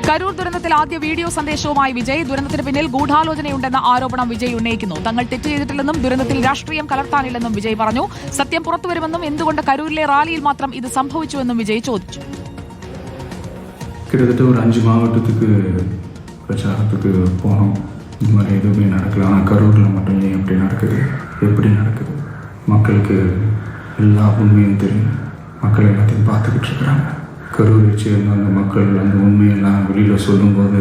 കരൂർ ദുരന്തത്തിൽ ആദ്യ വീഡിയോ സന്ദേശവുമായി വിജയ്. ദുരന്തത്തിന് പിന്നിൽ ഗൂഢാലോചനയുണ്ടെന്ന ആരോപണം വിജയ് ഉന്നയിക്കുന്നു. തങ്ങൾ തെറ്റ് ചെയ്തിട്ടില്ലെന്നും ദുരന്തത്തിൽ രാഷ്ട്രീയം കലർത്താനില്ലെന്നും വിജയ് പറഞ്ഞു. സത്യം പുറത്തുവരുമെന്നും എന്തുകൊണ്ട് കരൂരിലെ റാലിയിൽ മാത്രം ഇത് സംഭവിച്ചുവെന്നും വിജയ് ചോദിച്ചു. கிட்டத்தட்ட ஒரு 5 மாவட்டத்துக்கு பிரச்சாரத்துக்கு போனோம். இந்த மாதிரி எதுவுமே நடக்கல. ஆனால் கரூரில் மட்டும் ஏன் எப்படி நடக்குது, எப்படி நடக்குது, மக்களுக்கு எல்லா உண்மையும் தெரியும். மக்கள் எல்லாத்தையும் பார்த்துக்கிட்டு இருக்கிறாங்க. கரூரை சேர்ந்த அந்த மக்கள் அந்த உண்மையெல்லாம் வெளியில் சொல்லும்போது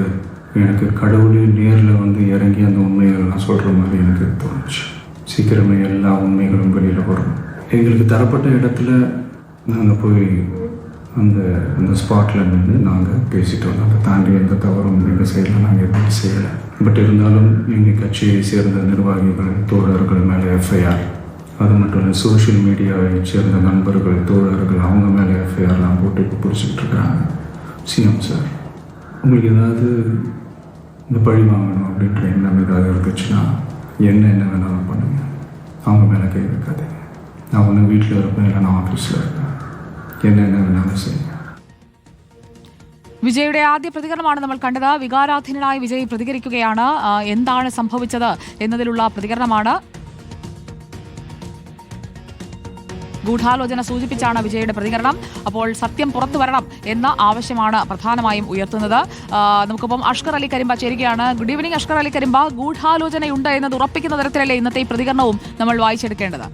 எனக்கு கடவுளே நேரில் வந்து இறங்கி அந்த உண்மைகள்லாம் சொல்கிற மாதிரி எனக்கு தோணுச்சு. சீக்கிரமே எல்லா உண்மைகளும் வெளியில் வரும். எங்களுக்கு தரப்பட்ட இடத்துல நாங்கள் போய் அந்த அந்த ஸ்பாட்டில் நின்று நாங்கள் பேசிட்டு வந்தோம். அதை தாண்டி எந்த தவறும் எங்கள் சைடில் நாங்கள் எதுவும் செய்யலை. பட் இருந்தாலும் எங்கள் கட்சியை சேர்ந்த நிர்வாகிகள் தோழர்கள் மேலே எஃப்ஐஆர், அது மட்டும் இல்லை சோஷியல் மீடியாவை சேர்ந்த நண்பர்கள் தோழர்கள் அவங்க மேலே எஃப்ஐஆர்லாம் போட்டு இப்போ பிடிச்சிக்கிட்டு இருக்கிறாங்க. சிஎம் சார், உங்களுக்கு ஏதாவது இந்த பழி வாங்கணும் அப்படின்ற எண்ணம் ஏதாவது இருந்துச்சுன்னா என்ன வேணாலும் பண்ணுங்க. அவங்க மேலே கை வைக்காதீங்க. நான் ஒன்று வீட்டில் இருப்பேன், இல்லை நான் ஆஃபீஸில் இருப்பேன். என்ன வேணாலும் செய்யுங்க. വിജയുടെ ആദ്യ പ്രതികരണമാണ് നമ്മൾ കണ്ടത്. വികാരാധീനനായി വിജയ് പ്രതികരിക്കുകയാണ്. എന്താണ് സംഭവിച്ചത് എന്നതിലുള്ള പ്രതികരണമാണ്. ഗൂഢാലോചന സൂചിപ്പിച്ചാണ് വിജയുടെ പ്രതികരണം. അപ്പോൾ സത്യം പുറത്തു വരണം എന്ന ആവശ്യമാണ് പ്രധാനമായും ഉയർത്തുന്നത്. നമുക്കിപ്പം അഷ്കർ അലി കരിമ്പ ചേരുകയാണ്. Good evening Ashkar Ali Karimba. ഗൂഢാലോചനയുണ്ട് എന്നത് ഉറപ്പിക്കുന്ന തരത്തിലല്ലേ ഇന്നത്തെ ഈ പ്രതികരണവും നമ്മൾ വായിച്ചെടുക്കേണ്ടത്?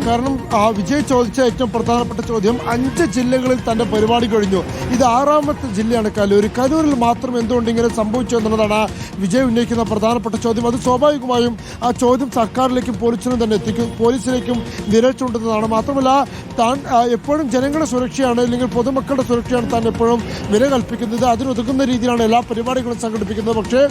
കാരണം വിജയ് ചോദിച്ച ഏറ്റവും പ്രധാനപ്പെട്ട ചോദ്യം 5 ജില്ലകളിൽ തന്റെ പരിപാടി കഴിഞ്ഞു. ഇത് 6ാമത്തെ ജില്ലയാണ് കരൂർ. കരൂരിൽ മാത്രം എന്തുകൊണ്ട് ഇങ്ങനെ സംഭവിച്ചു എന്നുള്ളതാണ് വിജയ് ഉന്നയിക്കുന്ന പ്രധാനപ്പെട്ട ചോദ്യം. അത് സ്വാഭാവികമായും ആ ചോദ്യം സർക്കാരിലേക്കും പോലീസിനും തന്നെ എത്തിക്കും, പോലീസിലേക്കും വിരൽ ചൂണ്ടുന്നതാണ്. മാത്രമല്ല താൻ എപ്പോഴും ജനങ്ങളുടെ സുരക്ഷയാണ്, അല്ലെങ്കിൽ പൊതുമക്കളുടെ സുരക്ഷയാണ് താൻ എപ്പോഴും വില കൽപ്പിക്കുന്നത്. അതിനൊതുക്കുന്ന രീതിയിലാണ് എല്ലാ പരിപാടികളും സംഘടിപ്പിക്കുന്നത്. പക്ഷേ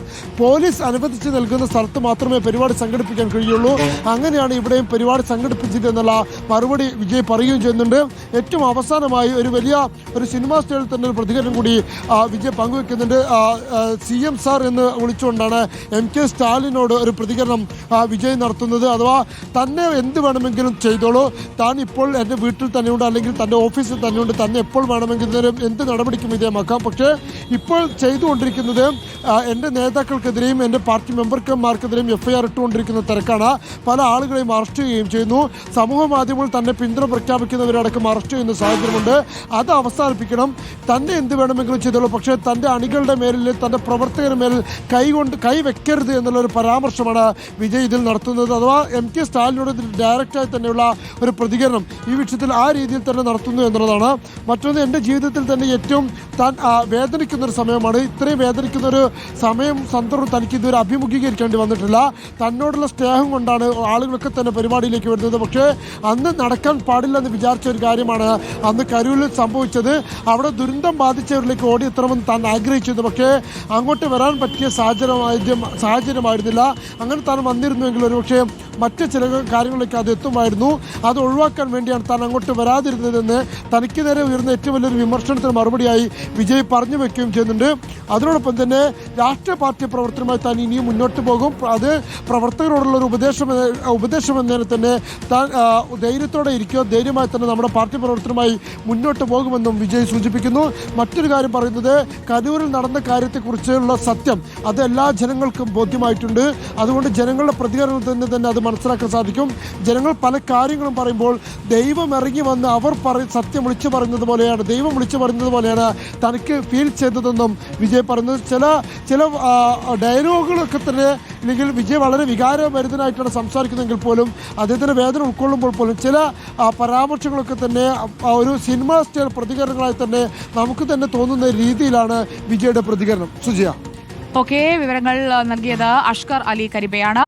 പോലീസ് അനുവദിച്ച് നൽകുന്ന സ്ഥലത്ത് മാത്രമേ പരിപാടി സംഘടിപ്പിക്കാൻ കഴിയുള്ളൂ. അങ്ങനെയാണ് ഇവിടെയും പരിപാടി സംഘടിപ്പിച്ചത് എന്നുള്ള മറുപടി വിജയ് പറയുകയും ചെയ്യുന്നുണ്ട്. ഏറ്റവും അവസാനമായി ഒരു സിനിമാ സ്റ്റൈലിൽ തന്നെ ഒരു പ്രതികരണം കൂടി വിജയ് പങ്കുവെക്കുന്നുണ്ട്. CM സാർ എന്ന് വിളിച്ചുകൊണ്ടാണ് MK സ്റ്റാലിനോട് ഒരു പ്രതികരണം വിജയ് നടത്തുന്നത്. അഥവാ തന്നെ എന്ത് വേണമെങ്കിലും ചെയ്തോളൂ, താൻ ഇപ്പോൾ എൻ്റെ വീട്ടിൽ തന്നെയുണ്ട്, അല്ലെങ്കിൽ തൻ്റെ ഓഫീസിൽ തന്നെയുണ്ട്, തന്നെ എപ്പോൾ വേണമെങ്കിലും എന്ത് നടപടിക്കും വിധേയമാക്കാം. പക്ഷേ ഇപ്പോൾ ചെയ്തുകൊണ്ടിരിക്കുന്നത് എൻ്റെ നേതാക്കൾക്കെതിരെയും എൻ്റെ പാർട്ടി മെമ്പർമാർക്കെതിരെയും FIR ഇട്ടുകൊണ്ടിരിക്കുന്ന തിരക്കാണ്. പല ആളുകളെയും അറസ്റ്റ് ചെയ്യുകയും ചെയ്യുന്നു. സമൂഹ മാധ്യമങ്ങൾ തന്നെ പിന്തുണ പ്രഖ്യാപിക്കുന്നവരടക്കം അറസ്റ്റ് ചെയ്യുന്ന സാഹചര്യമുണ്ട്. അത് അവസാനിപ്പിക്കണം. തന്നെ എന്ത് വേണമെങ്കിലും ചെയ്തോളൂ, പക്ഷേ തൻ്റെ അണികളുടെ മേലിൽ, തൻ്റെ പ്രവർത്തകരുടെ മേലിൽ കൈ വെക്കരുത് എന്നുള്ളൊരു പരാമർശമാണ് വിജയ് ഇതിൽ നടത്തുന്നത്. അഥവാ MK സ്റ്റാലിനോട് ഡയറക്റ്റായി തന്നെയുള്ള ഒരു പ്രതികരണം ഈ വിഷയത്തിൽ ആ രീതിയിൽ തന്നെ നടത്തുന്നു എന്നുള്ളതാണ്. മറ്റൊന്ന്, എൻ്റെ ജീവിതത്തിൽ തന്നെ ഏറ്റവും താൻ വേദനിക്കുന്നൊരു സമയമാണ്. ഇത്രയും വേദനിക്കുന്നൊരു സമയം സന്ദർഭം തനിക്ക് ഇതുവരെ അഭിമുഖീകരിക്കേണ്ടി വന്നിട്ടില്ല. തന്നോടുള്ള സ്നേഹം കൊണ്ടാണ് ആളുകളൊക്കെ തന്നെ പരിപാടിയിലേക്ക് വരുന്നത്. പക്ഷേ അന്ന് നടക്കാൻ പാടില്ലെന്ന് വിചാരിച്ച ഒരു കാര്യമാണ് അന്ന് കരൂരിൽ സംഭവിച്ചത്. അവിടെ ദുരന്തം ബാധിച്ചവരിലേക്ക് ഓടിയെത്തണമെന്ന് താൻ ആഗ്രഹിച്ചിരുന്നു. പക്ഷേ അങ്ങോട്ട് വരാൻ പറ്റിയ സാഹചര്യമായിരുന്നില്ല. അങ്ങനെ താൻ വന്നിരുന്നുവെങ്കിൽ ഒരുപക്ഷെ മറ്റ് ചില കാര്യങ്ങളിലേക്ക് അത് എത്തുമായിരുന്നു. അത് ഒഴിവാക്കാൻ വേണ്ടിയാണ് താൻ അങ്ങോട്ട് വരാതിരുന്നതെന്ന് തനിക്ക് നേരെ ഉയർന്ന ഏറ്റവും വലിയൊരു വിമർശനത്തിന് മറുപടിയായി വിജയ് പറഞ്ഞു വെക്കുകയും ചെയ്യുന്നുണ്ട്. അതിനോടൊപ്പം തന്നെ രാഷ്ട്രീയ പാർട്ടി പ്രവർത്തനമായി താൻ ഇനിയും മുന്നോട്ട് പോകും. അത് പ്രവർത്തകരോടുള്ള ഒരു ഉപദേശം എന്നതിനെ തന്നെ താൻ ധൈര്യത്തോടെ ഇരിക്കുക, ധൈര്യമായി തന്നെ നമ്മുടെ പാർട്ടി പ്രവർത്തനമായി മുന്നോട്ട് പോകുമെന്നും വിജയ് സൂചിപ്പിക്കുന്നു. മറ്റൊരു കാര്യം പറയുന്നത്, കരൂരിൽ നടന്ന കാര്യത്തെക്കുറിച്ചുള്ള സത്യം അത് എല്ലാ ജനങ്ങൾക്കും ബോധ്യമായിട്ടുണ്ട്. അതുകൊണ്ട് ജനങ്ങളുടെ പ്രതികരണത്തിൽ നിന്ന് തന്നെ അത് മനസ്സിലാക്കാൻ സാധിക്കും. ജനങ്ങൾ പല കാര്യങ്ങളും പറയുമ്പോൾ ദൈവം ഇറങ്ങി വന്ന് സത്യം വിളിച്ചു പറയുന്നത് പോലെയാണ്, ദൈവം വിളിച്ചു പറയുന്നത് പോലെയാണ് തനിക്ക് ഫീൽ ചെയ്തതെന്നും വിജയ് പറയുന്നത്. ചില ഡയലോഗുകളൊക്കെ തന്നെ, അല്ലെങ്കിൽ വിജയ് വളരെ വികാരഭരിതനായിട്ടാണ് സംസാരിക്കുന്നതെങ്കിൽ പോലും അദ്ദേഹത്തിൻ്റെ വേദന ഉൾക്കൊള്ളുമ്പോൾ പോലും ചില പരാമർശങ്ങളൊക്കെ തന്നെ ഒരു സിനിമാ സ്റ്റൈൽ പ്രതികരണങ്ങളായി തന്നെ നമുക്ക് തന്നെ തോന്നുന്ന രീതിയിലാണ് വിജയുടെ പ്രതികരണം. സുജിയ. ഓക്കെ, വിവരങ്ങൾ നൽകിയത് അഷ്കർ അലി കരിമ്പയാണ്.